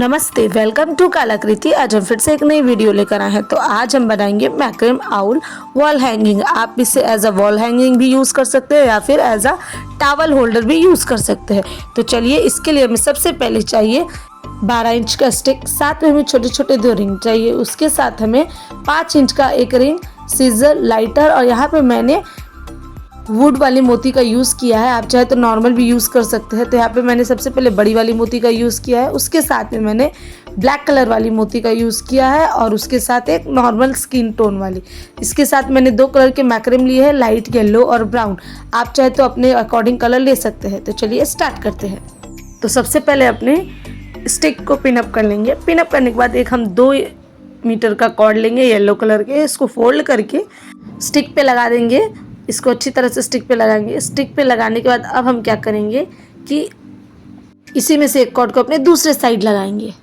नमस्ते, welcome to कलाकृति। आज हम फिर से एक नई वीडियो लेकर आए हैं। तो आज हम बनाएंगे मैक्रम आउल वॉल हैंगिंग। आप इसे एज अ वॉल हैंगिंग भी यूज़ कर सकते हैं या फिर एज अ टॉवल होल्डर भी यूज़ कर सकते हैं। तो चलिए, इसके लिए हमें सबसे पहले चाहिए 12 इंच का स्टिक, साथ में हमें छोटे छोटे 2 रिंग चाहिए। उसके साथ हमें 5 इंच का एक रिंग, सीजर, लाइटर और यहाँ पे मैंने वुड वाली मोती का यूज़ किया है। आप चाहे तो नॉर्मल भी यूज़ कर सकते हैं। तो यहाँ पे मैंने सबसे पहले बड़ी वाली मोती का यूज़ किया है। उसके साथ में मैंने ब्लैक कलर वाली मोती का यूज़ किया है और उसके साथ एक नॉर्मल स्किन टोन वाली। इसके साथ मैंने 2 कलर के मैक्रम लिए हैं, लाइट येलो और ब्राउन। आप चाहे तो अपने अकॉर्डिंग कलर ले सकते हैं। तो चलिए स्टार्ट करते हैं। तो सबसे पहले अपने स्टिक को पिन अप कर लेंगे। पिन अप करने के बाद एक हम 2 मीटर का कॉर्ड लेंगे येलो कलर के। इसको फोल्ड करके स्टिक पे लगा देंगे। इसको अच्छी तरह से स्टिक पे लगाएंगे। स्टिक पे लगाने के बाद अब हम क्या करेंगे कि इसी में से एक कॉर्ड को अपने दूसरे साइड लगाएंगे।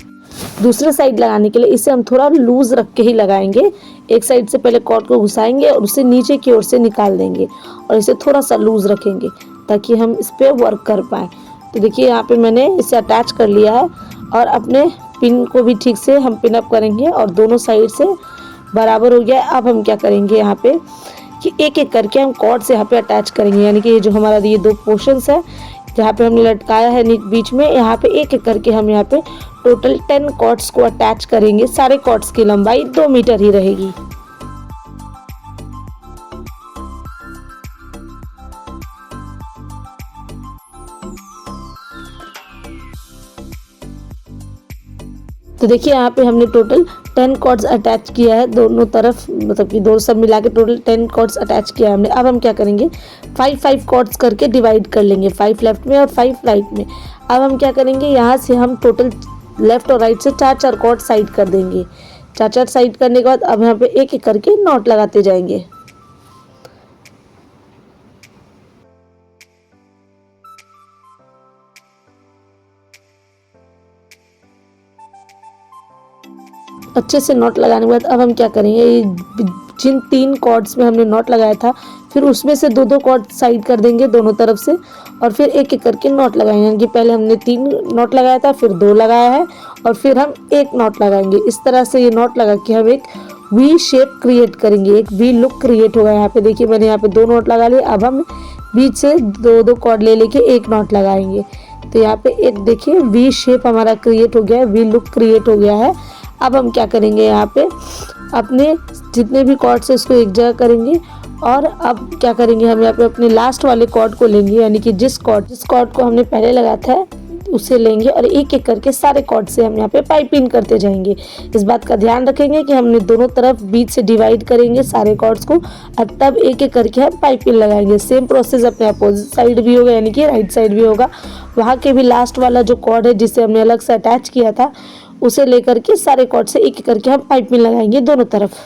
दूसरे साइड लगाने के लिए इसे हम थोड़ा लूज रख के ही लगाएंगे। एक साइड से पहले कॉर्ड को घुसाएंगे और उसे नीचे की ओर से निकाल देंगे और इसे थोड़ा सा लूज रखेंगे ताकि हम इस पर वर्क कर पाएँ। तो देखिए, यहाँ पे मैंने इसे अटैच कर लिया है और अपने पिन को भी ठीक से हम पिन अप करेंगे और दोनों साइड से बराबर हो गया। अब हम क्या करेंगे यहाँ पे कि एक एक करके हम कॉर्ड से यहाँ पे अटैच करेंगे। यानी कि ये जो हमारा ये 2 पोर्शंस है जहाँ पे हमने लटकाया है बीच में, यहाँ पे एक एक करके हम यहाँ पे टोटल 10 कॉर्ड्स को अटैच करेंगे। सारे कॉर्ड्स की लंबाई 2 मीटर ही रहेगी। तो देखिए, यहाँ पे हमने टोटल 10 कॉर्ड्स अटैच किया है दोनों तरफ, मतलब कि दोनों सब मिला के टोटल 10 कॉर्ड्स अटैच किया है हमने। अब हम क्या करेंगे, 5 कॉर्ड्स करके डिवाइड कर लेंगे, 5 लेफ्ट में और 5 राइट में। अब हम क्या करेंगे, यहाँ से हम टोटल लेफ्ट और राइट से 4 कॉर्ड साइड कर देंगे। 4 साइड करने के बाद अब यहाँ पे एक एक करके नॉट लगाते जाएंगे। अच्छे से नॉट लगाने के बाद अब हम क्या करेंगे, जिन 3 कॉर्ड्स में हमने नॉट लगाया था फिर उसमें से 2 कॉर्ड साइड कर देंगे दोनों तरफ से और फिर एक एक करके नॉट लगाएंगे। यानी कि पहले हमने 3 नॉट लगाया था, फिर 2 लगाया है और फिर हम 1 नॉट लगाएंगे। इस तरह से ये नॉट लगा के हम एक वी शेप क्रिएट करेंगे, एक वी लुक क्रिएट होगा। यहाँ पे देखिए, मैंने यहाँ पे 2 नॉट लगा लिए। अब हम बीच से 2 कॉर्ड ले लेके 1 नॉट लगाएंगे। तो यहाँ पे एक देखिए वी शेप हमारा क्रिएट हो गया है, वी लुक क्रिएट हो गया है। अब हम क्या करेंगे, यहाँ पे अपने जितने भी कॉर्ड से उसको एक जगह करेंगे और अब क्या करेंगे, हम यहाँ पे अपने लास्ट वाले कॉर्ड को लेंगे। यानी कि जिस कॉर्ड को हमने पहले लगाया था उसे लेंगे और एक एक करके सारे कॉर्ड से हम यहाँ पे पाइपिंग करते जाएंगे। इस बात का ध्यान रखेंगे कि हमने दोनों तरफ बीच से डिवाइड करेंगे सारे कॉर्ड्स को और तब एक एक करके हम पाइपिंग लगाएंगे। सेम प्रोसेस अपने अपोजिट साइड भी होगा, यानी कि राइट साइड भी होगा। वहाँ के भी लास्ट वाला जो कॉर्ड है जिसे हमने अलग से अटैच किया था उसे लेकर के सारे कॉर्ड से एक एक करके हम पाइपिंग लगाएंगे दोनों तरफ।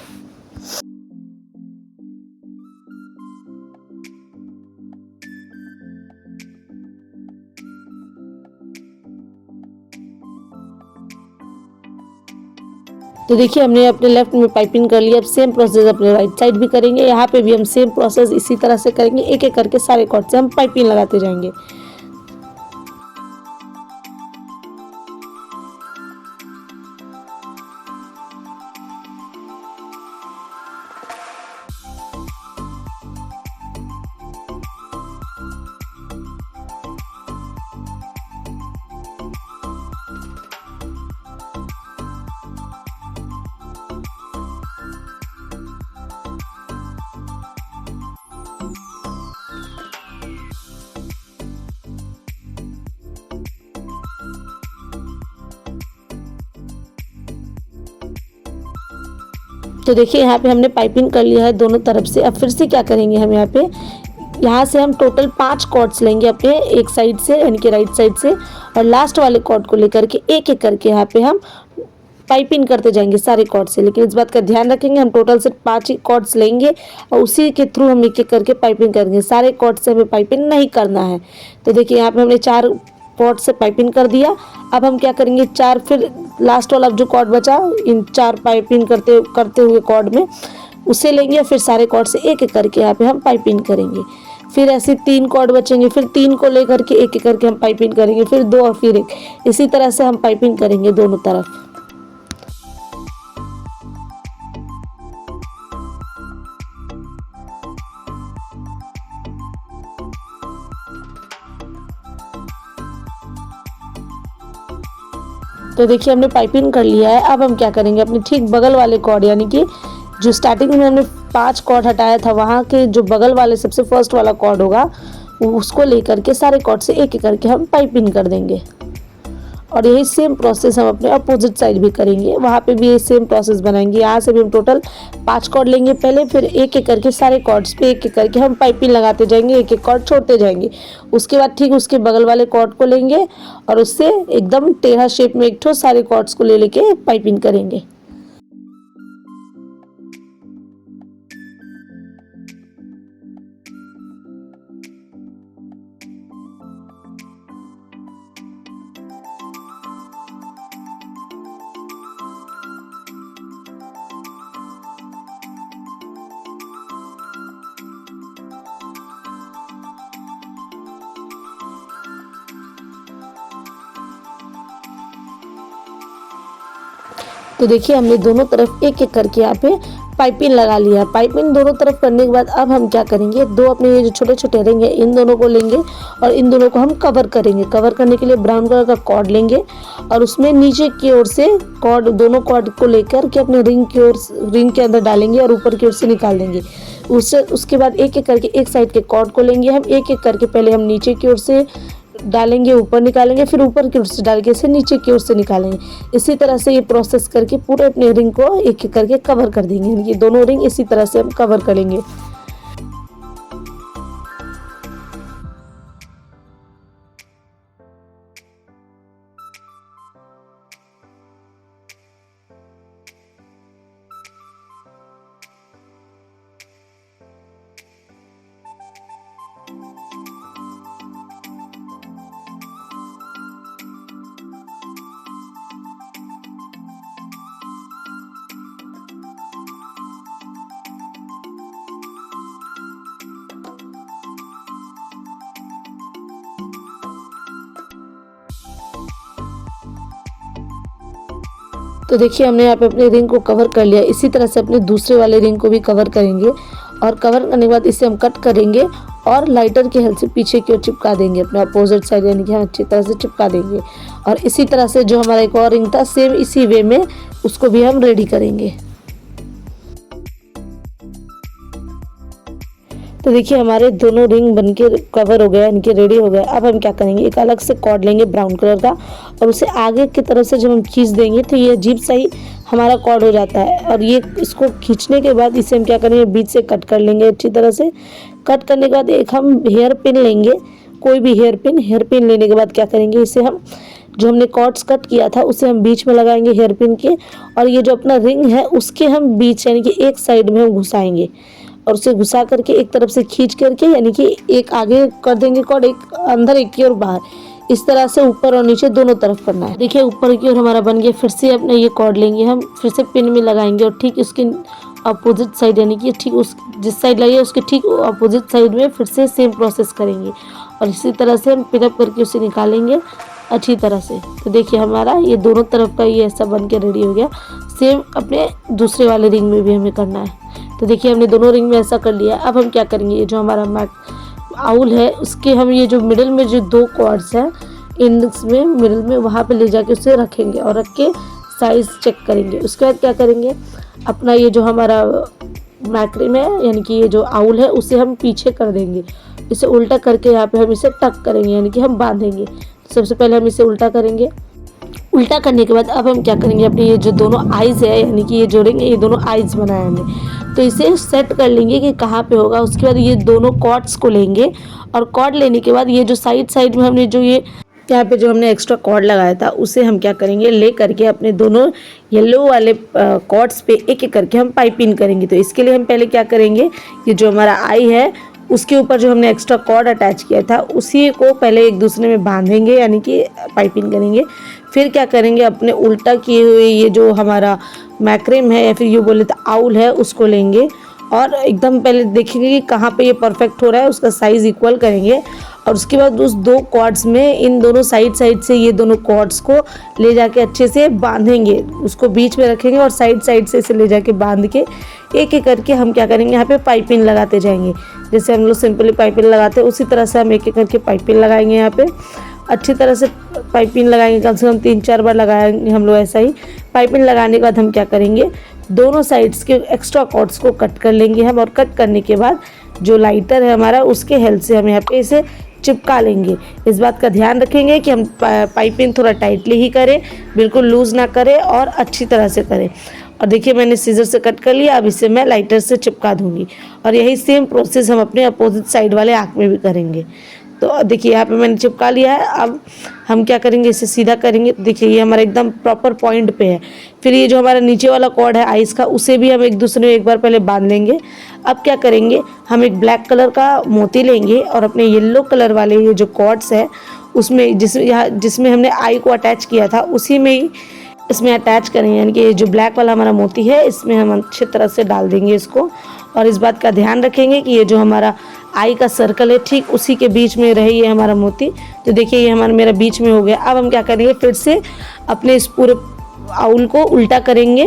तो देखिए, हमने अपने लेफ्ट में पाइपिंग कर लिया। अब सेम प्रोसेस अपने राइट साइड भी करेंगे। यहाँ पे भी हम सेम प्रोसेस इसी तरह से करेंगे, एक एक करके सारे कॉर्ड से हम पाइपिंग लगाते जाएंगे। तो देखिए, यहाँ पे हमने पाइपिंग कर लिया है दोनों तरफ से। अब फिर से क्या करेंगे, हम यहाँ से हम टोटल 5 कॉर्ड्स लेंगे अपने एक साइड से, यानी कि राइट साइड से, और लास्ट वाले कॉर्ड को लेकर के एक एक करके यहाँ पे हम पाइपिंग करते जाएंगे सारे कॉर्ड से। लेकिन इस बात का ध्यान रखेंगे, हम टोटल से 5 ही कॉर्ड्स लेंगे और उसी के थ्रू हम एक एक करके पाइपिंग करेंगे। सारे कॉर्ड से हमें पाइपिंग नहीं करना है। तो देखिए, यहाँ पे हमने 4 कॉर्ड से पाइपिंग कर दिया। अब हम क्या करेंगे, 4 फिर लास्ट वाला जो कॉर्ड बचा इन 4 पाइपिंग करते हुए कॉर्ड में उसे लेंगे और फिर सारे कॉर्ड से एक एक करके यहाँ पे हम पाइपिंग करेंगे। फिर ऐसे 3 कॉर्ड बचेंगे, फिर 3 को लेकर के एक एक करके हम पाइपिंग करेंगे, फिर 2 और फिर 1, इसी तरह से हम पाइपिंग करेंगे दोनों तरफ। तो देखिए हमने पाइपिंग कर लिया है। अब हम क्या करेंगे, अपने ठीक बगल वाले कॉर्ड यानी कि जो स्टार्टिंग में हमने 5 कॉर्ड हटाया था, वहाँ के जो बगल वाले सबसे फर्स्ट वाला कॉर्ड होगा, उसको लेकर के सारे कॉर्ड से एक एक करके हम पाइपिंग कर देंगे। और यही सेम प्रोसेस हम अपने अपोजिट साइड भी करेंगे, वहाँ पे भी ये सेम प्रोसेस बनाएंगे। यहाँ से भी हम टोटल 5 कॉर्ड लेंगे पहले, फिर एक एक करके सारे कॉर्ड्स पे एक एक करके हम पाइपिंग लगाते जाएंगे, एक एक कॉर्ड छोड़ते जाएंगे। उसके बाद ठीक उसके बगल वाले कॉर्ड को लेंगे और उससे एकदम टेढ़ा शेप में एक ठो सारे कॉर्ड्स को ले लेके पाइपिंग करेंगे। तो देखिए हमने दोनों तरफ एक एक करके यहाँ पे पाइपिंग लगा लिया। पाइपिंग दोनों तरफ करने के बाद अब हम क्या करेंगे, 2 अपने ये जो छोटे छोटे रिंग है इन दोनों को लेंगे और इन दोनों को हम कवर करेंगे। कवर करने के लिए ब्राउन कलर का कॉर्ड लेंगे और उसमें नीचे की ओर से कॉर्ड, दोनों कॉर्ड को लेकर के अपने रिंग की ओर, रिंग के अंदर डालेंगे और ऊपर की ओर से निकाल देंगे। उसके बाद एक एक करके एक साइड के कॉर्ड को लेंगे हम, एक एक करके पहले हम नीचे की ओर से डालेंगे, ऊपर निकालेंगे, फिर ऊपर की ओर से डाल के इसे नीचे की ओर से निकालेंगे। इसी तरह से ये प्रोसेस करके पूरे अपने रिंग को एक एक करके कवर कर देंगे। ये दोनों रिंग इसी तरह से हम कवर करेंगे। तो देखिए हमने यहाँ पे अपने रिंग को कवर कर लिया। इसी तरह से अपने दूसरे वाले रिंग को भी कवर करेंगे और कवर करने के बाद इसे हम कट करेंगे और लाइटर की हेल्प से पीछे की ओर चिपका देंगे अपने अपोजिट साइड, यानी कि हम अच्छी तरह से चिपका देंगे। और इसी तरह से जो हमारा एक और रिंग था सेम इसी वे में उसको भी हम रेडी करेंगे। तो देखिए हमारे दोनों रिंग बनके कवर हो गया, इनके रेडी हो गए। अब हम क्या करेंगे, एक अलग से कॉर्ड लेंगे ब्राउन कलर का और उसे आगे की तरफ से जब हम खींच देंगे तो ये अजीब सा ही हमारा कॉर्ड हो जाता है। और ये इसको खींचने के बाद इसे हम क्या करेंगे, बीच से कट कर लेंगे अच्छी तरह से। कट करने के बाद एक हम हेयर पिन लेंगे, कोई भी हेयर पिन लेने के बाद क्या करेंगे, इसे हम जो हमने कॉर्ड्स कट किया था उसे हम बीच में लगाएंगे हेयर पिन के, और ये जो अपना रिंग है उसके हम बीच यानी कि एक साइड में हम घुसाएंगे और उसे घुसा करके एक तरफ से खींच करके यानी कि एक आगे कर देंगे कॉर्ड, एक अंदर एक की ओर बाहर, इस तरह से ऊपर और नीचे दोनों तरफ करना है। देखिए ऊपर की ओर हमारा बन गया। फिर से अपने ये कॉर्ड लेंगे हम, फिर से पिन में लगाएंगे और ठीक उसके अपोजिट साइड यानी कि ठीक उस जिस साइड लगी है उसके ठीक अपोजिट साइड में फिर से सेम प्रोसेस करेंगे और इसी तरह से हम पिन अप करके उसे निकालेंगे अच्छी तरह से। तो देखिए हमारा ये दोनों तरफ का ये ऐसा बन के रेडी हो गया। सेम अपने दूसरे वाले रिंग में भी हमें करना है। तो देखिए हमने दोनों रिंग में ऐसा कर लिया। अब हम क्या करेंगे, ये जो हमारा आउल है उसके हम ये जो मिडिल में जो 2 कॉर्ड्स हैं इंडेक्स में मिडिल में वहाँ पे ले जाके उसे रखेंगे और रख के साइज चेक करेंगे। उसके बाद क्या करेंगे, अपना ये जो हमारा मैक्रिम है यानी कि ये जो आउल है उसे हम पीछे कर देंगे। इसे उल्टा करके यहाँ पे हम इसे टक करेंगे यानी कि हम बांधेंगे। सबसे पहले हम इसे उल्टा करेंगे। उल्टा करने के बाद अब हम क्या करेंगे, अपनी ये जो दोनों आइज़ है यानी कि ये जो रिंग है ये दोनों आइज़ बनाए हमने, तो इसे सेट कर लेंगे कि कहाँ पे होगा। उसके बाद ये दोनों कॉर्ड्स को लेंगे और कॉर्ड लेने के बाद ये जो साइड में हमने जो ये यहाँ पे जो हमने एक्स्ट्रा कॉर्ड लगाया था उसे हम क्या करेंगे, ले करके अपने दोनों येलो वाले कॉर्ड्स पे एक एक करके हम पाइपिंग करेंगे। तो इसके लिए हम पहले क्या करेंगे, ये जो हमारा आई है उसके ऊपर जो हमने एक्स्ट्रा कॉर्ड अटैच किया था उसी को पहले एक दूसरे में बांधेंगे यानी कि पाइपिंग करेंगे। फिर क्या करेंगे, अपने उल्टा किए हुए ये जो हमारा मैक्रिम है या फिर ये बोले तो आउल है उसको लेंगे और एकदम पहले देखेंगे कि कहाँ पे ये परफेक्ट हो रहा है, उसका साइज़ इक्वल करेंगे और उसके बाद उस दो कॉर्ड्स में इन दोनों साइड से ये दोनों कॉर्ड्स को ले जाके अच्छे से बांधेंगे, उसको बीच में रखेंगे और साइड से इसे ले जाके बांध के एक एक करके हम क्या करेंगे, यहाँ पे पाइपिंग लगाते जाएंगे। जैसे हम लोग सिंपली पाइपिंग लगाते हैं उसी तरह से हम एक एक करके पाइपिंग लगाएंगे। यहाँ पे अच्छी तरह से पाइपिंग लगाएंगे, कम से कम 3-4 बार लगाएंगे हम लोग। ऐसा ही पाइपिंग लगाने के बाद हम क्या करेंगे, दोनों साइड्स के एक्स्ट्रा कॉर्ड्स को कट कर लेंगे हम, और कट करने के बाद जो लाइटर है हमारा उसके हेल्प से हम यहाँ पे इसे चिपका लेंगे। इस बात का ध्यान रखेंगे कि हम पाइपिंग थोड़ा टाइटली ही करें, बिल्कुल लूज़ ना करें और अच्छी तरह से करें। और देखिए मैंने सीजर से कट कर लिया, अब इसे मैं लाइटर से चिपका दूंगी और यही सेम प्रोसेस हम अपने अपोजिट साइड वाले आँख में भी करेंगे। तो देखिए यहाँ पे मैंने चिपका लिया है। अब हम क्या करेंगे, इसे सीधा करेंगे। देखिए ये हमारा एकदम प्रॉपर पॉइंट पे है। फिर ये जो हमारा नीचे वाला कॉर्ड है आइस का, उसे भी हम एक दूसरे में एक बार पहले बांध लेंगे। अब क्या करेंगे, हम एक ब्लैक कलर का मोती लेंगे और अपने येलो कलर वाले ये जो कॉर्ड्स है उसमें जिसमें हमने आई को अटैच किया था उसी में ही इसमें अटैच करेंगे। यानी कि ये जो ब्लैक वाला हमारा मोती है इसमें हम अच्छी तरह से डाल देंगे इसको, और इस बात का ध्यान रखेंगे कि ये जो हमारा आई का सर्कल है ठीक उसी के बीच में रहे ये हमारा मोती। तो देखिए ये मेरा बीच में हो गया। अब हम क्या करेंगे, फिर से अपने इस पूरे आउल को उल्टा करेंगे,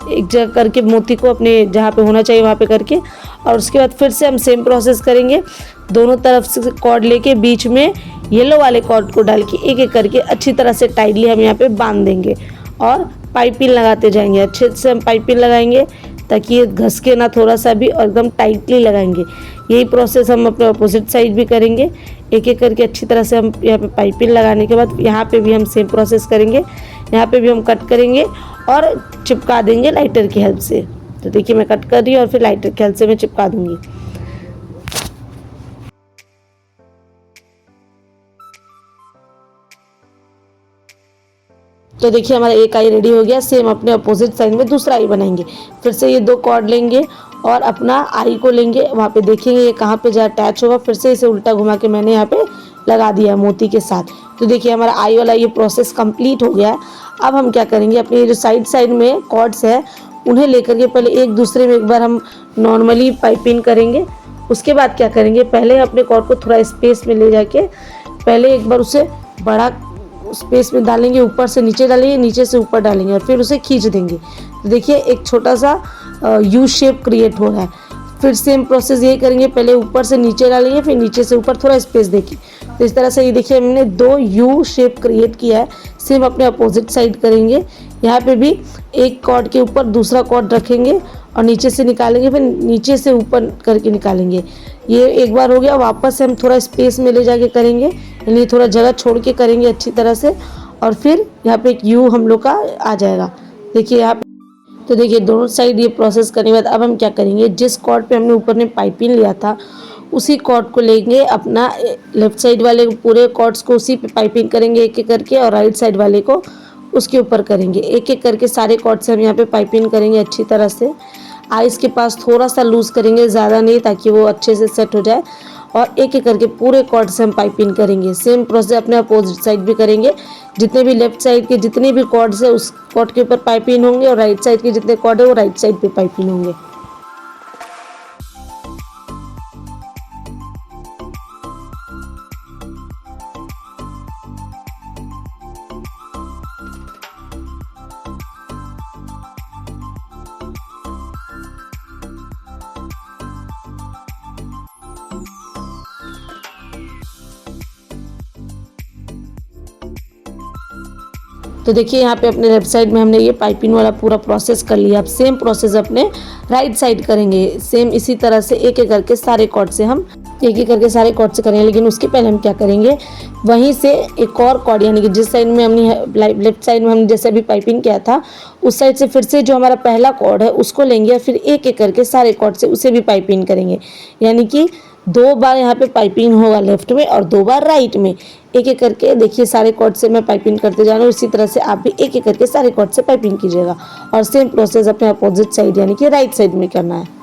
एक जगह करके मोती को अपने जहाँ पे होना चाहिए वहाँ पे करके, और उसके बाद फिर से हम सेम प्रोसेस करेंगे। दोनों तरफ से कॉर्ड लेके बीच में येलो वाले कॉर्ड को डाल के एक एक करके अच्छी तरह से टाइटली हम यहाँ पे बांध देंगे और पाइपिंग लगाते जाएंगे। अच्छे से हम पाइपिंग लगाएंगे ताकि ये घस के ना थोड़ा सा भी, और एकदम टाइटली लगाएंगे। यही प्रोसेस हम अपने अपोजिट साइड भी करेंगे। एक एक करके अच्छी तरह से हम यहाँ पे पाइपिंग लगाने के बाद यहाँ पे भी हम सेम प्रोसेस करेंगे। यहाँ पे भी हम कट करेंगे और चिपका देंगे लाइटर की हेल्प से। तो देखिए मैं कट कर रही हूँ और फिर लाइटर की हेल्प से मैं चिपका दूँगी। तो देखिए हमारा एक आई रेडी हो गया। सेम अपने अपोजिट साइड में दूसरा आई बनाएंगे। फिर से ये दो कॉर्ड लेंगे और अपना आई को लेंगे, वहाँ पे देखेंगे ये कहाँ पे जा अटैच होगा। फिर से इसे उल्टा घुमा के मैंने यहाँ पे लगा दिया मोती के साथ। तो देखिए हमारा आई वाला ये प्रोसेस कंप्लीट हो गया है। अब हम क्या करेंगे, अपने जो साइड में कॉर्ड्स है उन्हें लेकर के पहले एक दूसरे में एक बार हम नॉर्मली पाइपिंग करेंगे। उसके बाद क्या करेंगे, पहले अपने कॉर्ड को थोड़ा स्पेस में ले जाके पहले एक बार उसे बड़ा स्पेस में डालेंगे, ऊपर से नीचे डालेंगे, नीचे से ऊपर डालेंगे और फिर उसे खींच देंगे। तो देखिए एक छोटा सा यू शेप क्रिएट हो रहा है। फिर सेम प्रोसेस यही करेंगे, पहले ऊपर से नीचे डालेंगे फिर नीचे से ऊपर, थोड़ा स्पेस देखिए। तो इस तरह से ये देखिए हमने दो यू शेप क्रिएट किया है। सेम अपने अपोजिट साइड करेंगे। यहाँ पे भी एक कॉर्ड के ऊपर दूसरा कॉर्ड रखेंगे और नीचे से निकालेंगे, फिर नीचे से ऊपर करके निकालेंगे। ये एक बार हो गया। वापस से हम थोड़ा स्पेस में ले जाके करेंगे, यानी थोड़ा जगह छोड़ के करेंगे अच्छी तरह से, और फिर यहाँ पे एक यू हम लोग का आ जाएगा। देखिए यहाँ पे, तो देखिए दोनों साइड ये प्रोसेस करने के बाद अब हम क्या करेंगे, जिस कॉर्ड पे हमने ऊपर में पाइपिंग लिया था उसी कॉर्ड को लेंगे, अपना लेफ्ट साइड वाले पूरे कॉर्ड्स को उसी पे पाइपिंग करेंगे एक एक करके, और राइट साइड वाले को उसके ऊपर करेंगे। एक एक करके सारे कॉर्ड से हम यहाँ पे पाइपिंग करेंगे अच्छी तरह से। आइस के पास थोड़ा सा लूज़ करेंगे, ज़्यादा नहीं, ताकि वो अच्छे से सेट हो जाए। और एक एक करके पूरे कॉर्ड से हम पाइपिंग करेंगे। सेम प्रोसेस अपने अपोजिट साइड भी करेंगे। जितने भी लेफ्ट साइड के जितने भी कॉर्ड्स है उस कॉर्ड के ऊपर पाइपिंग होंगे, और राइट साइड के जितने कॉर्ड है वो राइट साइड पे पाइपिंग होंगे। तो देखिए यहाँ पे अपने लेफ्ट साइड में हमने ये पाइपिंग वाला पूरा प्रोसेस कर लिया। अब सेम प्रोसेस अपने राइट साइड करेंगे। सेम इसी तरह से एक एक करके सारे कॉर्ड से हम करेंगे। लेकिन उसके पहले हम क्या करेंगे, वहीं से एक और कॉर्ड, यानी कि जिस साइड में हमने लेफ्ट साइड में हमने जैसे अभी पाइपिंग किया था उस साइड से फिर से जो हमारा पहला कॉर्ड है उसको लेंगे और फिर एक एक करके सारे कॉर्ड से उसे भी पाइपिंग करेंगे। यानी कि 2 बार यहाँ पे पाइपिंग होगा लेफ्ट में और 2 बार राइट में। एक एक करके देखिए सारे कॉर्ड से मैं पाइपिंग करते जा रहा हूँ। इसी तरह से आप भी एक एक करके सारे कॉर्ड से पाइपिंग कीजिएगा, और सेम प्रोसेस अपने अपोजिट साइड यानी कि राइट साइड में करना है।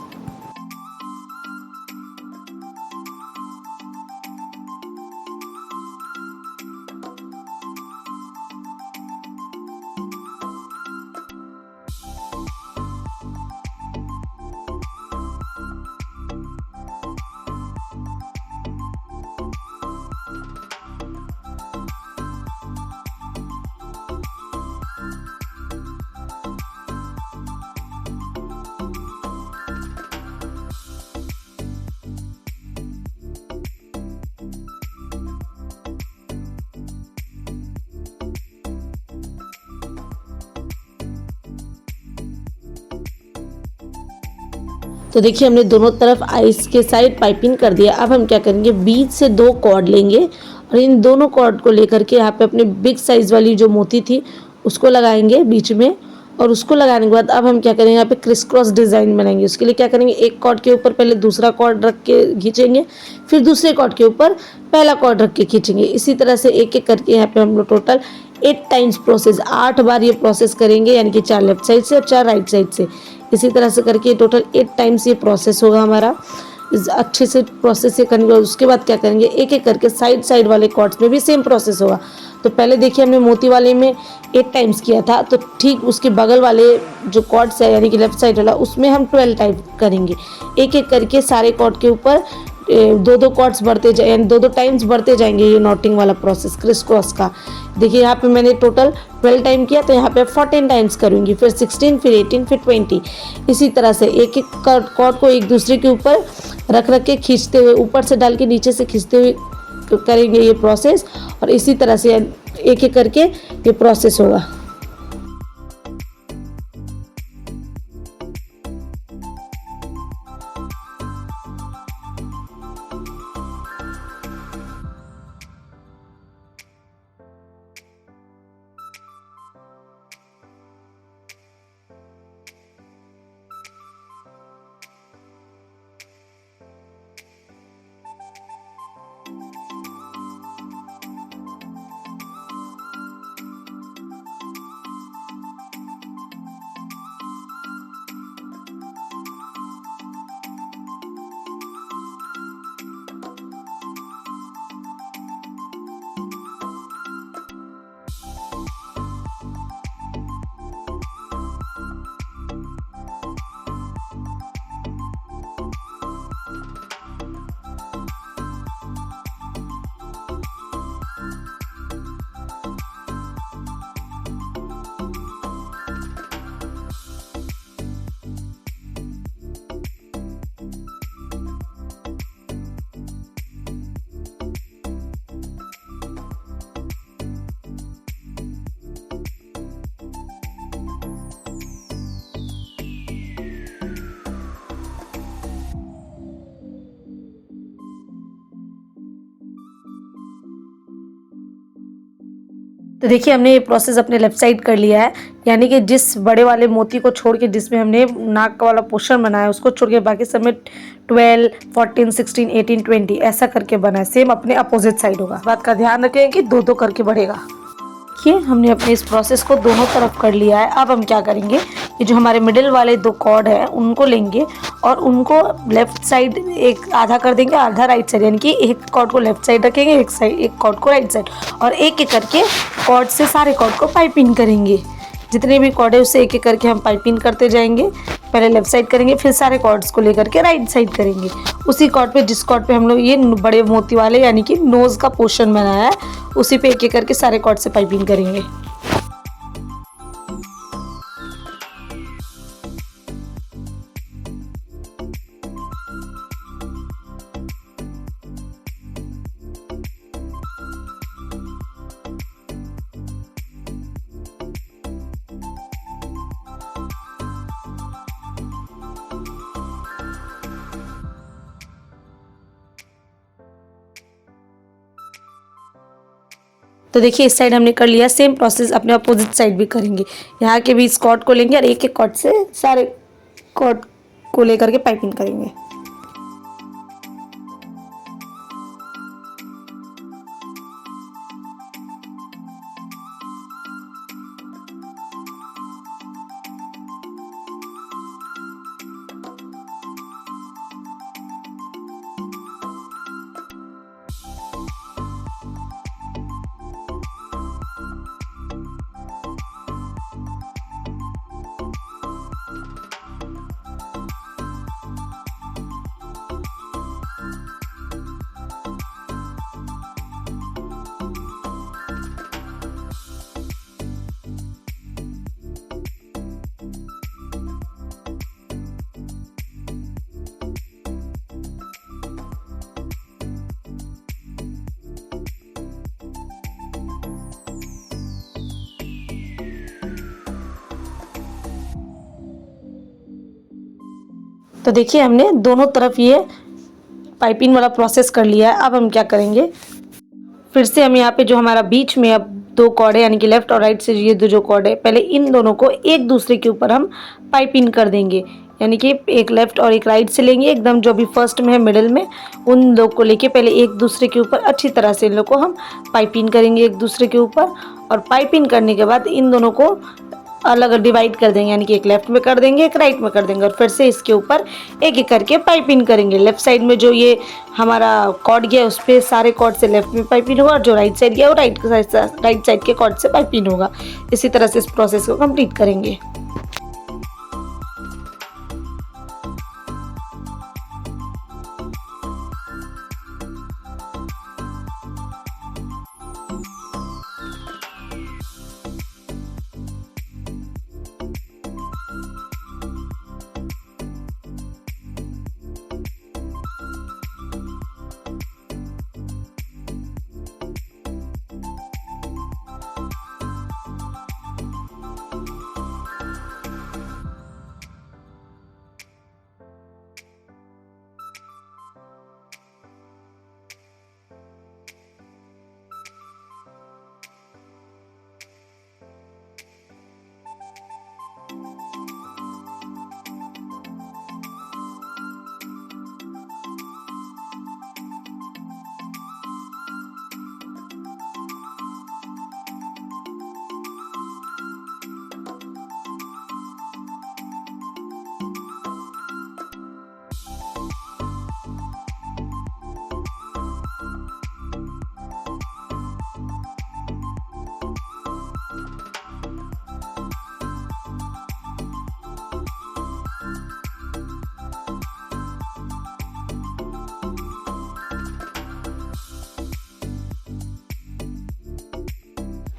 तो देखिए हमने दोनों तरफ आइस के साइड पाइपिंग कर दिया। अब हम क्या करेंगे, बीच से 2 कॉर्ड लेंगे और इन दोनों कॉर्ड को लेकर के यहाँ पे अपने बिग साइज़ वाली जो मोती थी उसको लगाएंगे बीच में। और उसको लगाने के बाद अब हम क्या करेंगे, यहाँ पे क्रिस क्रॉस डिज़ाइन बनाएंगे। उसके लिए क्या करेंगे, एक कॉर्ड के ऊपर पहले दूसरा कॉर्ड रख के खींचेंगे, फिर दूसरे कॉर्ड के ऊपर पहला कॉर्ड रख के खींचेंगे। इसी तरह से एक एक करके यहाँ पे हम लोग टोटल 8 टाइम्स प्रोसेस, 8 बार ये प्रोसेस करेंगे, यानी कि 4 लेफ्ट साइड से और 4 राइट साइड से। इसी तरह से करके टोटल 8 टाइम्स ये प्रोसेस होगा हमारा। इस अच्छे से प्रोसेस ये करने के बाद उसके बाद क्या करेंगे, एक एक करके साइड वाले कॉर्ड्स में भी सेम प्रोसेस होगा। तो पहले देखिए हमने मोती वाले में 8 टाइम्स किया था, तो ठीक उसके बगल वाले जो कॉर्ड्स है यानी कि लेफ्ट साइड वाला, उसमें हम 12 टाइम करेंगे। एक एक करके सारे कॉर्ड के ऊपर 2-2 कॉर्ड्स बढ़ते जाए, यानी 2-2 टाइम्स बढ़ते जाएंगे ये नॉटिंग वाला प्रोसेस क्रिस क्रॉस का। देखिए यहाँ पे मैंने टोटल 12 टाइम किया, तो यहाँ पे 14 टाइम्स करूँगी, फिर 16, फिर 18, फिर 20। इसी तरह से एक एक कॉर्ड को एक दूसरे के ऊपर रख के खींचते हुए, ऊपर से डाल के नीचे से खींचते हुए करेंगे ये प्रोसेस। और इसी तरह से एक एक करके ये प्रोसेस होगा। तो देखिए हमने ये प्रोसेस अपने लेफ्ट साइड कर लिया है, यानी कि जिस बड़े वाले मोती को छोड़ के जिसमें हमने नाक वाला पोर्शन बनाया उसको छोड़ के बाकी सब में 12, 14, 16, 18, 20 ऐसा करके बना है। सेम अपने अपोजिट साइड होगा। इस बात का ध्यान रखें कि 2-2 करके बढ़ेगा। देखिए हमने अपने इस प्रोसेस को दोनों तरफ कर लिया है। अब हम क्या करेंगे, ये जो हमारे मिडिल वाले 2 कॉर्ड हैं उनको लेंगे और उनको लेफ्ट साइड एक आधा कर देंगे, आधा राइट साइड, यानी कि एक कॉर्ड को लेफ्ट साइड रखेंगे, एक कॉर्ड को राइट साइड, और एक एक करके कॉर्ड से सारे कॉर्ड को पाइपिंग करेंगे। जितने भी कॉर्ड है उससे एक एक करके हम पाइपिंग करते जाएंगे। पहले लेफ्ट साइड करेंगे, फिर सारे कॉर्ड्स को लेकर के राइट साइड करेंगे। उसी कॉर्ड पे जिस कॉर्ड पे हम लोग ये बड़े मोती वाले यानी कि नोज़ का पोर्शन बनाया है उसी पे एक एक करके सारे कॉर्ड से पाइपिंग करेंगे। तो देखिए इस साइड हमने कर लिया। सेम प्रोसेस अपने अपोजिट साइड भी करेंगे। यहाँ के भी इस कॉर्ड को लेंगे और एक एक कॉर्ड से सारे कॉर्ड को लेकर के पाइपिंग करेंगे। तो देखिए हमने दोनों तरफ ये पाइपिंग वाला प्रोसेस कर लिया है। अब हम क्या करेंगे, फिर से हम यहाँ पे जो हमारा बीच में अब दो कॉर्ड है, यानी कि लेफ्ट और राइट से ये दो जो कॉर्ड है, पहले इन दोनों को एक दूसरे के ऊपर हम पाइपिंग कर देंगे। यानी कि एक लेफ्ट और एक राइट से लेंगे, एकदम जो अभी फर्स्ट में है मिडिल में, उन दो को लेके पहले एक दूसरे के ऊपर अच्छी तरह से इन लोग को हम पाइपिंग करेंगे एक दूसरे के ऊपर। और पाइपिंग करने के बाद इन दोनों को अलग डिवाइड कर देंगे, यानी कि एक लेफ्ट में कर देंगे एक राइट में कर देंगे, और फिर से इसके ऊपर एक एक करके पाइपिंग करेंगे। लेफ्ट साइड में जो ये हमारा कॉर्ड गया उस पर सारे कॉर्ड से लेफ्ट में पाइपिंग होगा, और जो राइट साइड गया वो राइट साइड के कॉर्ड से पाइपिंग होगा। इसी तरह से इस प्रोसेस को कंप्लीट करेंगे।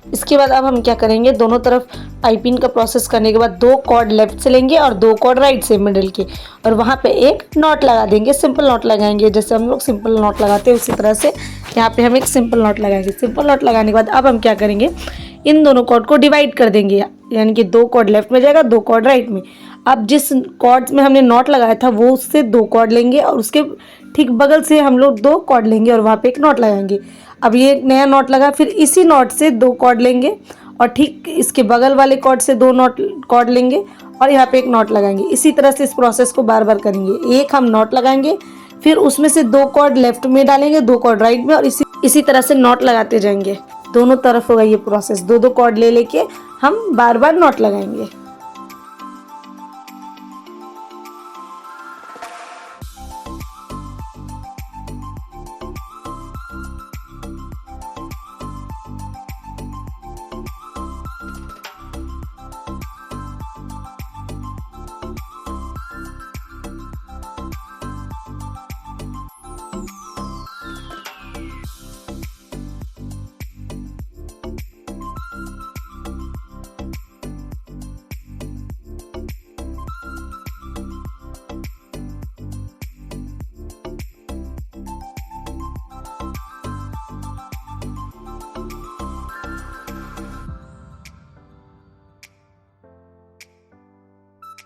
इसके बाद अब हम क्या करेंगे, दोनों तरफ पाइपिंग का प्रोसेस करने के बाद दो कॉर्ड लेफ्ट से लेंगे और दो कॉर्ड राइट से मिडिल के, और वहाँ पे एक नॉट लगा देंगे। सिंपल नॉट लगाएंगे, जैसे हम लोग सिंपल नॉट लगाते हैं उसी तरह से यहाँ पे हम एक सिंपल नॉट लगाएंगे। सिंपल नॉट लगाने के बाद अब हम क्या करेंगे, इन दोनों कॉर्ड को डिवाइड कर देंगे, यानी कि दो कॉर्ड लेफ्ट में जाएगा दो कॉर्ड राइट में। अब जिस कॉर्ड में हमने नॉट लगाया था वो उससे दो कॉर्ड लेंगे, और उसके ठीक बगल से हम लोग दो कॉर्ड लेंगे और वहाँ पे एक नॉट लगाएंगे। अब ये नया नॉट लगा, फिर इसी नॉट से दो कॉर्ड लेंगे और ठीक इसके बगल वाले कॉर्ड से दो कॉर्ड लेंगे और यहाँ पे एक नॉट लगाएंगे। इसी तरह से इस प्रोसेस को बार बार करेंगे। एक हम नॉट लगाएंगे, फिर उसमें से दो कॉर्ड लेफ्ट में डालेंगे दो कॉर्ड राइट में, और इसी तरह से नॉट लगाते जाएंगे। दोनों तरफ होगा ये प्रोसेस, दो दो कॉर्ड ले लेके हम बार बार नॉट लगाएंगे।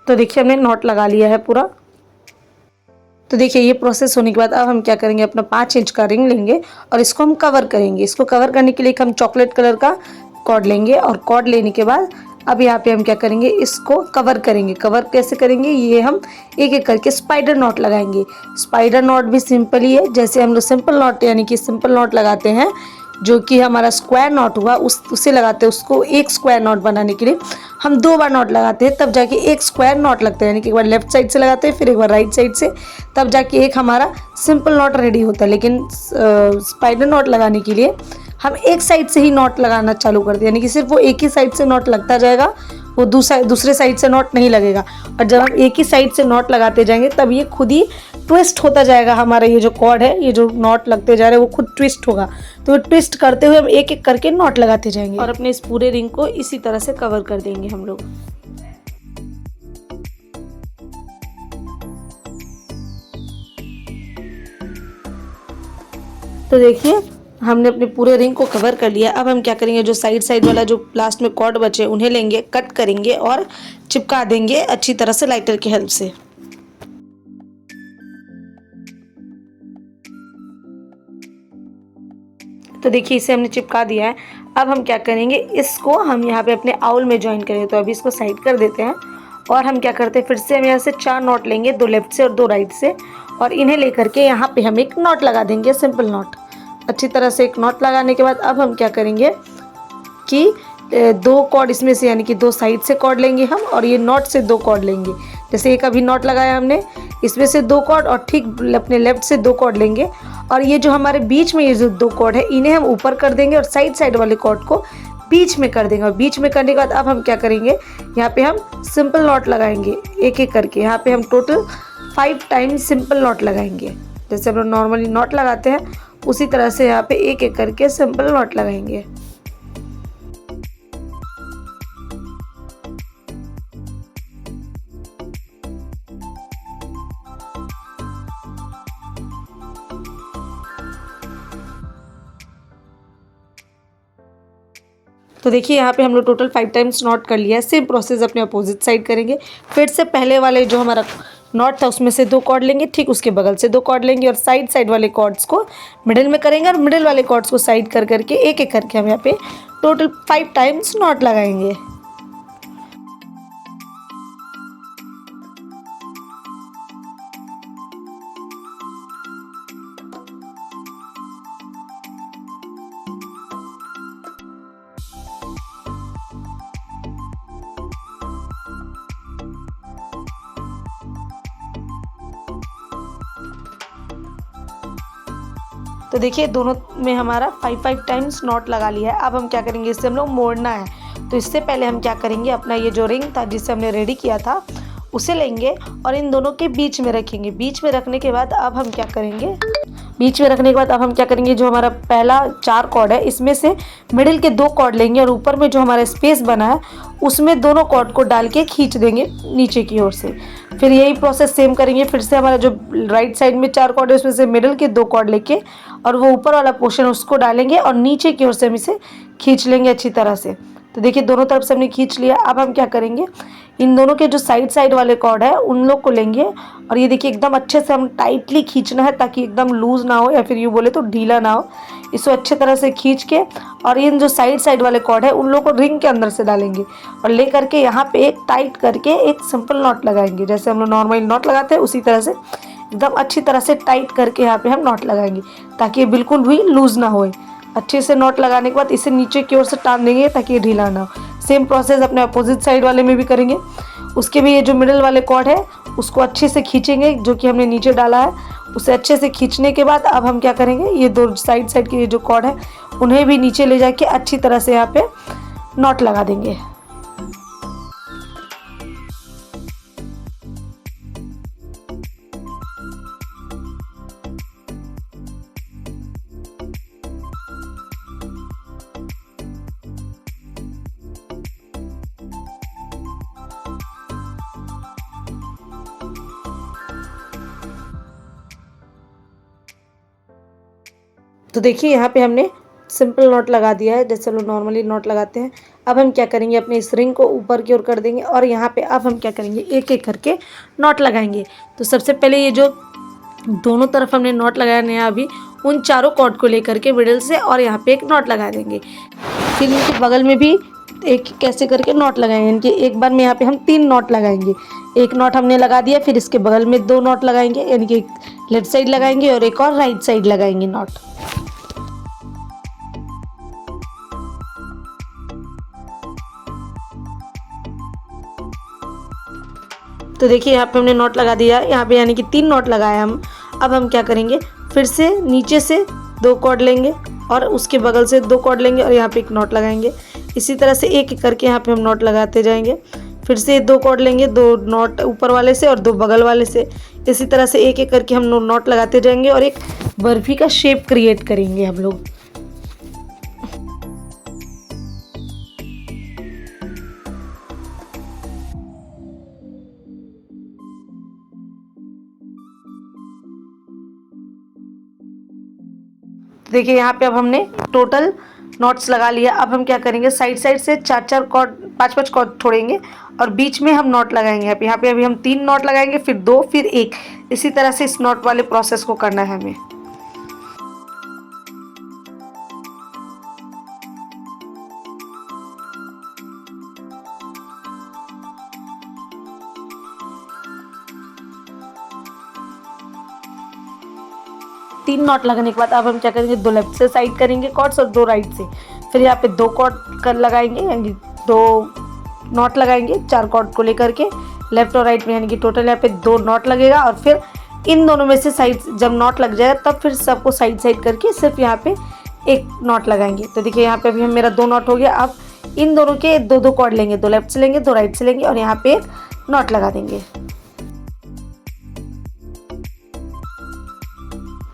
तो देखिए हमने नॉट लगा लिया है पूरा। तो देखिए ये प्रोसेस होने के बाद अब हम क्या करेंगे, अपना 5 इंच का रिंग लेंगे और इसको हम कवर करेंगे। इसको कवर करने के लिए हम चॉकलेट कलर का कॉर्ड लेंगे, और कॉर्ड लेने के बाद अब यहाँ पे हम क्या करेंगे, इसको कवर करेंगे। कवर कैसे करेंगे, ये हम एक एक करके स्पाइडर नॉट लगाएंगे। स्पाइडर नॉट भी सिंपल ही है, जैसे हम लोग सिंपल नॉट यानी कि सिंपल नॉट लगाते हैं, जो कि हमारा स्क्वायर नॉट हुआ उसे लगाते हैं। उसको एक स्क्वायर नॉट बनाने के लिए हम 2 बार नॉट लगाते हैं, तब जाके एक स्क्वायर नॉट लगता है, यानी कि एक बार लेफ्ट साइड से लगाते हैं फिर एक बार राइट साइड से, तब जाके एक हमारा सिंपल नॉट रेडी होता है। लेकिन स्पाइडर नॉट लगाने के लिए हम एक साइड से ही नॉट लगाना चालू करते हैं, यानी कि सिर्फ वो एक ही साइड से नॉट लगता जाएगा, वो दूसरे साइड से नॉट नहीं लगेगा। और जब हम एक ही साइड से नॉट लगाते जाएंगे तब ये खुद ही ट्विस्ट होता जाएगा। हमारा ये जो कॉर्ड है, ये जो नॉट लगते जा रहे हैं वो खुद ट्विस्ट होगा। तो ट्विस्ट करते हुए हम एक एक करके नॉट लगाते जाएंगे और अपने इस पूरे रिंग को इसी तरह से कवर कर देंगे हम लोग। तो देखिए हमने अपने पूरे रिंग को कवर कर लिया। अब हम क्या करेंगे, जो साइड वाला जो लास्ट में कॉर्ड बचे उन्हें लेंगे, कट करेंगे और चिपका देंगे अच्छी तरह से लाइटर की हेल्प से। तो देखिए इसे हमने चिपका दिया है। अब हम क्या करेंगे, इसको हम यहाँ पे अपने आउल में ज्वाइन करेंगे। तो अभी इसको साइड कर देते हैं और हम क्या करते हैं, फिर से हम यहाँ से 4 नॉट लेंगे, 2 लेफ्ट से और 2 राइट से, और इन्हें लेकर के यहाँ पे हम एक नॉट लगा देंगे, सिंपल नॉट। अच्छी तरह से एक नॉट लगाने के बाद अब हम क्या करेंगे कि 2 कॉर्ड इसमें से, यानी कि 2 साइड से कॉर्ड लेंगे हम, और ये नॉट से 2 कॉर्ड लेंगे। जैसे एक अभी नॉट लगाया हमने, इसमें से 2 कॉर्ड, और ठीक अपने लेफ्ट से 2 कॉर्ड लेंगे, और ये जो हमारे बीच में ये जो 2 कॉर्ड है इन्हें हम ऊपर कर देंगे और साइड वाले कॉर्ड को बीच में कर देंगे। और बीच में करने के बाद अब हम क्या करेंगे, यहाँ पे हम सिंपल नॉट लगाएंगे एक एक करके। यहाँ पे हम टोटल 5 टाइम्स सिंपल नॉट लगाएंगे। जैसे हम लोग नॉर्मली नॉट लगाते हैं उसी तरह से यहाँ पे एक एक करके सिंपल नॉट लगाएंगे। तो देखिए यहाँ पे हम लोग टोटल 5 टाइम्स नॉट कर लिया है। सेम प्रोसेस अपने अपोजिट साइड करेंगे। फिर से पहले वाले जो हमारा नॉट था उसमें से 2 कॉर्ड लेंगे, ठीक उसके बगल से 2 कॉर्ड लेंगे, और साइड वाले कॉर्ड्स को मिडिल में करेंगे, और मिडिल वाले कॉर्ड्स को साइड कर करके एक एक करके हम यहाँ पे टोटल 5 टाइम्स नॉट लगाएंगे। तो देखिए दोनों में हमारा 5 टाइम्स नॉट लगा लिया है। अब हम क्या करेंगे, इससे हम लोग मोड़ना है। तो इससे पहले हम क्या करेंगे, अपना ये जो रिंग था जिससे हमने रेडी किया था उसे लेंगे और इन दोनों के बीच में रखेंगे। बीच में रखने के बाद अब हम क्या करेंगे, जो हमारा पहला 4 कॉर्ड है इसमें से मिडिल के 2 कॉर्ड लेंगे, और ऊपर में जो हमारा स्पेस बना है उसमें दोनों कॉर्ड को डाल के खींच देंगे नीचे की ओर से। फिर यही प्रोसेस सेम करेंगे। फिर से हमारा जो राइट साइड में 4 कॉर्ड है उसमें से मिडिल के 2 कॉर्ड लेके और वो ऊपर वाला पोर्शन उसको डालेंगे और नीचे की ओर से हम इसे खींच लेंगे अच्छी तरह से। तो देखिए दोनों तरफ से हमने खींच लिया। अब हम क्या करेंगे, इन दोनों के जो साइड वाले कॉर्ड है उन लोग को लेंगे और ये देखिए एकदम अच्छे से हम टाइटली खींचना है ताकि एकदम लूज ना हो या फिर यूँ बोले तो ढीला ना हो। इसको अच्छे तरह से खींच के और इन जो साइड वाले कॉर्ड है उन लोग को रिंग के अंदर से डालेंगे और ले करके यहाँ पे एक टाइट करके एक सिंपल नॉट लगाएंगे। जैसे हम लोग नॉर्मली नॉट लगाते हैं उसी तरह से एकदम अच्छी तरह से टाइट करके यहाँ पे हम नॉट लगाएंगे ताकि ये बिल्कुल भी लूज ना होए। अच्छे से नॉट लगाने के बाद इसे नीचे की ओर से टान देंगे ताकि ये ढीला ना हो। सेम प्रोसेस अपने अपोजिट साइड वाले में भी करेंगे। उसके भी ये जो मिडिल वाले कॉर्ड है उसको अच्छे से खींचेंगे, जो कि हमने नीचे डाला है उसे अच्छे से खींचने के बाद अब हम क्या करेंगे, ये दो साइड के ये जो कॉर्ड है उन्हें भी नीचे ले जाके अच्छी तरह से यहाँ पे नॉट लगा देंगे। तो देखिए यहाँ पे हमने सिंपल नॉट लगा दिया है जैसे लोग नॉर्मली नॉट लगाते हैं। अब हम क्या करेंगे, अपने इस रिंग को ऊपर की ओर कर देंगे और यहाँ पे अब हम क्या करेंगे, एक एक करके नॉट लगाएंगे। तो सबसे पहले ये जो दोनों तरफ हमने नॉट लगाया नया अभी, उन चारों कॉर्ड को लेकर के मिडिल से और यहाँ पे एक नॉट लगा देंगे। फिर इनके बगल में भी एक कैसे करके नॉट लगाएंगे, इनके एक बार में यहाँ पे हम 3 नॉट लगाएंगे। एक नॉट हमने लगा दिया, फिर इसके बगल में 2 नॉट लगाएंगे, यानी कि एक लेफ्ट साइड लगाएंगे और एक और राइट साइड लगाएंगे नॉट। तो देखिए यहाँ पे हमने नॉट लगा दिया, यहाँ पे यानी कि 3 नॉट लगाया हम। अब हम क्या करेंगे, फिर से नीचे से 2 कॉर्ड लेंगे और उसके बगल से 2 कॉर्ड लेंगे और यहाँ पे एक नॉट लगाएंगे। इसी तरह से एक एक करके यहाँ पे हम नॉट लगाते जाएंगे। फिर से 2 कॉर्ड लेंगे, 2 नॉट ऊपर वाले से और 2 बगल वाले से। इसी तरह से एक एक करके हम नॉट लगाते जाएंगे और एक बर्फी का शेप क्रिएट करेंगे हम लोग। देखिए यहाँ पे अब हमने टोटल नॉट्स लगा लिया। अब हम क्या करेंगे, साइड से 4 कॉर्ड 5 कॉर्ड छोड़ेंगे और बीच में हम नॉट लगाएंगे। यहाँ पे अभी हम 3 नॉट लगाएंगे, फिर 2 फिर 1। इसी तरह से इस नॉट वाले प्रोसेस को करना है हमें। 3 नॉट लगाने के बाद अब हम क्या करेंगे, 2 लेफ्ट से साइड करेंगे कॉर्ड्स और 2 राइट से। फिर यहाँ पे 2 कॉर्ड कर लगाएंगे, यानी 2 नॉट लगाएंगे 4 कॉर्ड को लेकर के लेफ्ट और राइट में, यानी कि टोटल यहाँ पे 2 नॉट लगेगा। और फिर इन दोनों में से साइड जब नॉट लग जाएगा तब फिर सबको साइड साइड करके सिर्फ यहाँ पे 1 नॉट लगाएंगे। तो देखिए यहाँ पे अभी हम मेरा 2 नॉट हो गया। अब इन दोनों के 2 कॉर्ड लेंगे, 2 लेफ्ट से लेंगे 2 राइट से लेंगे और यहाँ पे 1 नॉट लगा देंगे।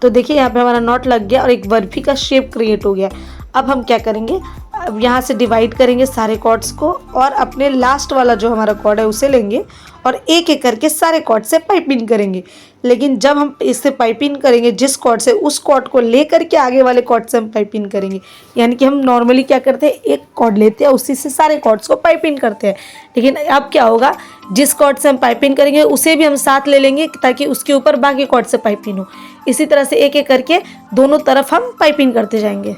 तो देखिए यहाँ पे हमारा नॉट लग गया और एक बर्फी का शेप क्रिएट हो गया। अब हम क्या करेंगे, अब यहाँ से डिवाइड करेंगे सारे कॉर्ड्स को और अपने लास्ट वाला जो हमारा कॉर्ड है उसे लेंगे और एक एक करके सारे कॉर्ड से पाइपिंग करेंगे। लेकिन जब हम इससे पाइपिंग करेंगे जिस कॉर्ड से, उस कॉर्ड को लेकर के आगे वाले कॉर्ड से हम पाइपिंग करेंगे। यानी कि हम नॉर्मली क्या करते हैं, एक कॉर्ड लेते हैं उसी से सारे कॉर्ड्स को पाइपिंग करते हैं। लेकिन अब क्या होगा, जिस कॉर्ड से हम पाइपिंग करेंगे उसे भी हम साथ ले लेंगे ताकि उसके ऊपर बाकी कॉर्ड से पाइपिंग हो। इसी तरह से एक एक करके दोनों तरफ हम पाइपिंग करते जाएंगे।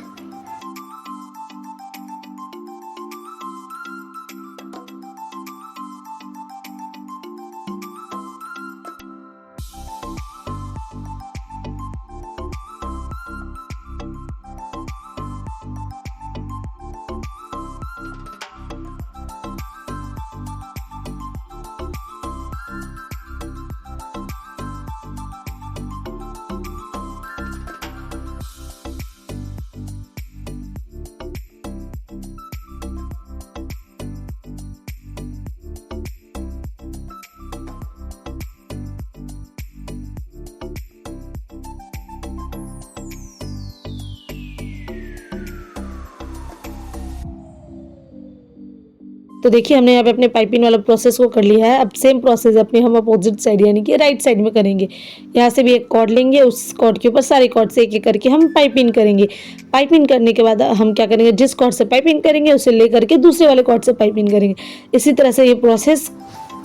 तो देखिए हमने यहाँ पे अपने पाइपिंग वाला प्रोसेस को कर लिया है। अब सेम प्रोसेस अपने हम अपोजिट साइड यानी कि राइट साइड में करेंगे। यहाँ से भी एक कॉर्ड लेंगे, उस कॉर्ड के ऊपर सारे कॉर्ड से एक एक करके हम पाइपिंग करेंगे। पाइपिंग करने के बाद हम क्या करेंगे, जिस कॉर्ड से पाइपिंग करेंगे उसे ले करके दूसरे वाले कॉर्ड से पाइपिंग करेंगे। इसी तरह से ये प्रोसेस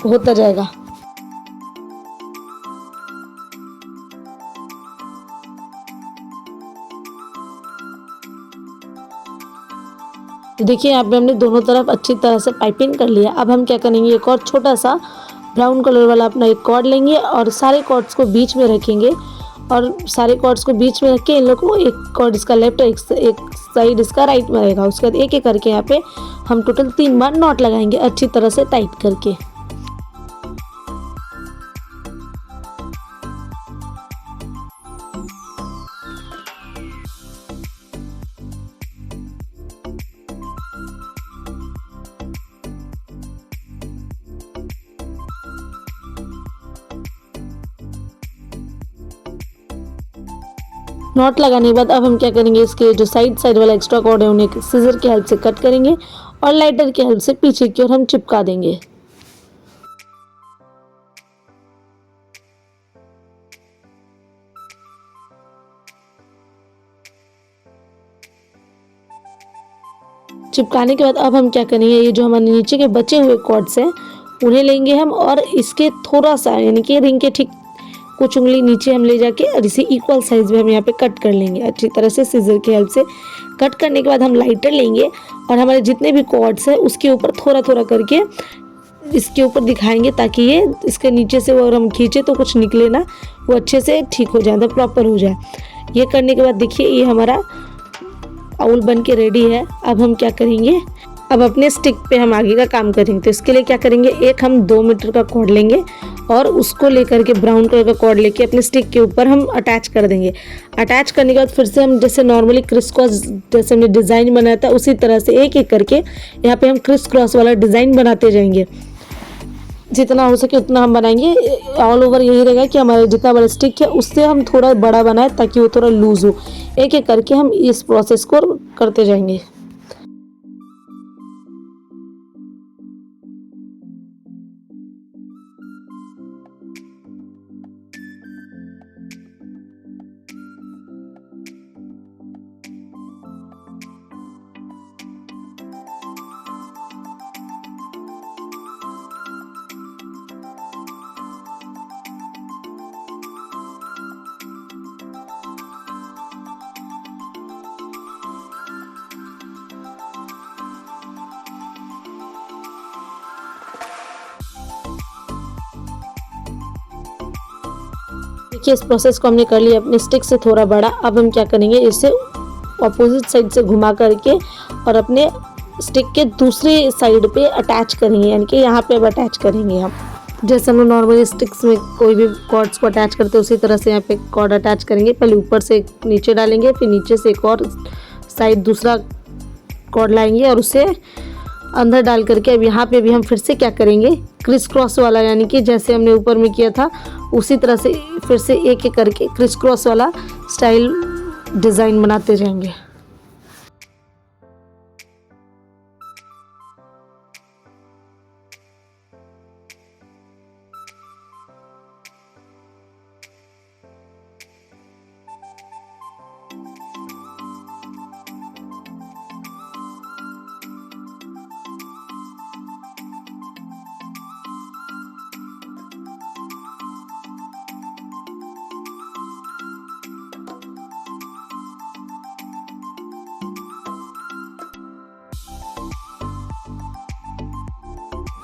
होता जाएगा। तो देखिए यहाँ पे हमने दोनों तरफ अच्छी तरह से पाइपिंग कर लिया। अब हम क्या करेंगे, एक और छोटा सा ब्राउन कलर वाला अपना एक कॉर्ड लेंगे और सारे कॉर्ड्स को बीच में रखेंगे और सारे कॉर्ड्स को बीच में रख के इन लोगों को, एक कॉर्ड इसका लेफ्ट एक साइड इसका राइट में रहेगा। उसके बाद एक एक करके यहाँ पे हम टोटल 3 बार नॉट लगाएंगे अच्छी तरह से टाइट करके। नॉट लगाने के बाद अब हम क्या करेंगे, इसके जो साइड वाला एक्स्ट्रा कॉर्ड है उन्हें सीजर की हेल्प से कट करेंगे और लाइटर की हेल्प से पीछे की ओर हम चिपका देंगे। चिपकाने के बाद अब हम क्या करेंगे, ये जो हमारे नीचे के बचे हुए कॉर्ड्स हैं उन्हें लेंगे हम और इसके थोड़ा सा यानी कि रिंग के ठीक कुछ उंगली नीचे हम ले जाके और इसे इक्वल साइज में हम यहाँ पे कट कर लेंगे अच्छी तरह से सीजर की हेल्प से। कट करने के बाद हम लाइटर लेंगे और हमारे जितने भी कॉर्ड्स हैं उसके ऊपर थोड़ा थोड़ा करके इसके ऊपर दिखाएंगे ताकि ये इसके नीचे से वो अगर हम खींचे तो कुछ निकले ना, वो अच्छे से ठीक हो जाए, मतलब प्रॉपर हो जाए। ये करने के बाद देखिए ये हमारा आउल बन के रेडी है। अब हम क्या करेंगे, अब अपने स्टिक पे हम आगे का काम करेंगे। तो इसके लिए क्या करेंगे, एक हम 2 मीटर का कॉर्ड लेंगे और उसको लेकर के ब्राउन कलर का कॉर्ड लेके अपने स्टिक के ऊपर हम अटैच कर देंगे। अटैच करने के बाद फिर से हम जैसे नॉर्मली क्रिस क्रॉस जैसे हमने डिज़ाइन बनाया था उसी तरह से एक एक करके यहाँ पे हम क्रिस क्रॉस वाला डिज़ाइन बनाते जाएंगे। जितना हो सके उतना हम बनाएंगे। ऑल ओवर यही रहेगा कि हमारा जितना बड़ा स्टिक है उससे हम थोड़ा बड़ा बनाए ताकि वो थोड़ा लूज हो। एक एक करके हम इस प्रोसेस को करते जाएंगे। देखिए इस प्रोसेस को हमने कर लिया अपने स्टिक से थोड़ा बड़ा। अब हम क्या करेंगे, इसे अपोजिट साइड से घुमा करके और अपने स्टिक के दूसरे साइड पे अटैच करेंगे, यानी कि यहाँ पे अब अटैच करेंगे हम। जैसे हम लोग नॉर्मली स्टिक्स में कोई भी कॉर्ड्स को अटैच करते हैं उसी तरह से यहाँ पे कॉर्ड अटैच करेंगे। पहले ऊपर से नीचे डालेंगे, फिर नीचे से एक और साइड दूसरा कॉर्ड लाएंगे और उसे अंदर डाल करके अब यहाँ पे भी हम फिर से क्या करेंगे, क्रिस क्रॉस वाला, यानी कि जैसे हमने ऊपर में किया था उसी तरह से फिर से एक एक करके क्रिस क्रॉस वाला स्टाइल डिज़ाइन बनाते जाएंगे।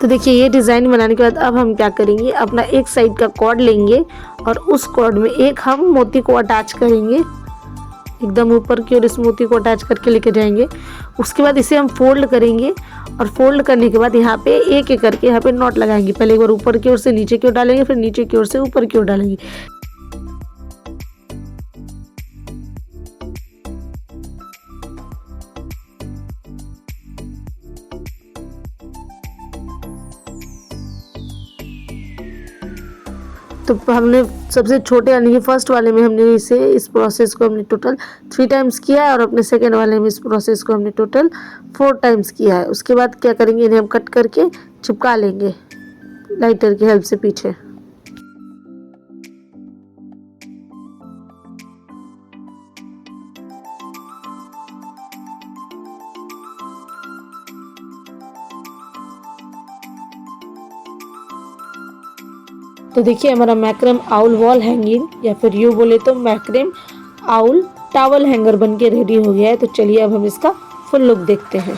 तो देखिए ये डिज़ाइन बनाने के बाद अब हम क्या करेंगे, अपना एक साइड का कॉर्ड लेंगे और उस कॉर्ड में एक हम मोती को अटैच करेंगे, एकदम ऊपर की ओर इस मोती को अटैच करके लेके जाएंगे। उसके बाद इसे हम फोल्ड करेंगे और फोल्ड करने के बाद यहाँ पे एक एक करके यहाँ पे नॉट लगाएंगे। पहले एक बार ऊपर की ओर से नीचे की ओर डालेंगे, फिर नीचे की ओर से ऊपर की ओर डालेंगे। तो हमने सबसे छोटे यानी कि फर्स्ट वाले में हमने इस प्रोसेस को हमने टोटल 3 टाइम्स किया है और अपने सेकेंड वाले में इस प्रोसेस को हमने टोटल 4 टाइम्स किया है। उसके बाद क्या करेंगे, इन्हें हम कट करके चिपका लेंगे लाइटर की हेल्प से पीछे। तो देखिए हमारा मैक्रम आउल वॉल हैंगिंग या फिर यूँ बोले तो मैक्रम आउल टॉवल हैंगर बन के रेडी हो गया है। तो चलिए अब हम इसका फुल लुक देखते हैं।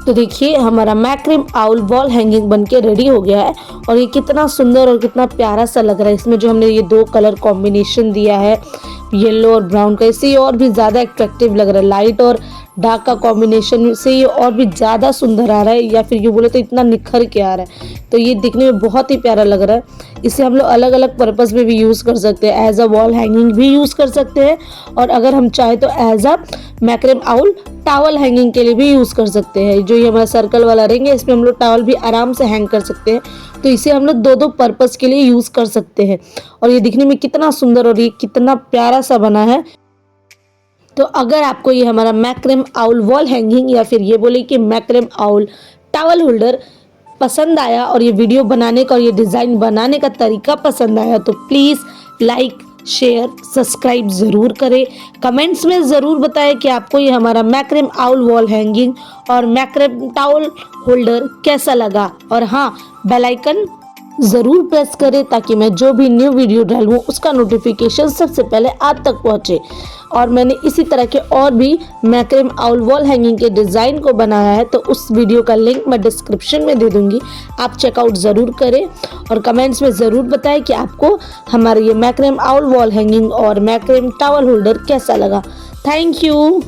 तो देखिए हमारा मैक्रम आउल वॉल हैंगिंग बन के रेडी हो गया है और ये कितना सुंदर और कितना प्यारा सा लग रहा है। इसमें जो हमने ये 2 कलर कॉम्बिनेशन दिया है येलो और ब्राउन का, इससे ये और भी ज़्यादा अट्रैक्टिव लग रहा है। लाइट और डार्क का कॉम्बिनेशन से ये और भी ज़्यादा सुंदर आ रहा है, या फिर यूँ बोले तो इतना निखर के आ रहा है। तो ये दिखने में बहुत ही प्यारा लग रहा है। इसे हम लोग अलग अलग पर्पज़ में भी यूज़ कर सकते हैं, एज अ वॉल हैंगिंग भी यूज़ कर सकते हैं और अगर हम चाहे तो as a macrame owl towel hanging के लिए भी यूज़ कर सकते हैं। जो ये हमारा सर्कल वाला रिंग है इसमें हम लोग टॉवल भी आराम से हैंग कर सकते हैं। तो इसे हम लोग 2 पर्पज़ के लिए यूज़ कर सकते हैं और ये दिखने में कितना सुंदर और ये कितना प्यारा सा बना है। तो अगर आपको ये हमारा मैक्रम आउल वॉल हैंगिंग या फिर ये बोले कि मैक्रम आउल टॉवल होल्डर पसंद आया और ये वीडियो बनाने का और ये डिज़ाइन बनाने का तरीका पसंद आया तो प्लीज़ लाइक शेयर सब्सक्राइब ज़रूर करें। कमेंट्स में ज़रूर बताएं कि आपको ये हमारा मैक्रम आउल वॉल हैंगिंग और मैक्रम टॉवल होल्डर कैसा लगा। और हाँ, बेल आइकन ज़रूर प्रेस करें ताकि मैं जो भी न्यू वीडियो डालूँ उसका नोटिफिकेशन सबसे पहले आप तक पहुँचे। और मैंने इसी तरह के और भी मैक्रम आउल वॉल हैंगिंग के डिज़ाइन को बनाया है, तो उस वीडियो का लिंक मैं डिस्क्रिप्शन में दे दूँगी, आप चेकआउट ज़रूर करें और कमेंट्स में ज़रूर बताएं कि आपको हमारे ये मैक्रम आउल वॉल हैंगिंग और मैक्रम टॉवल होल्डर कैसा लगा। Thank you.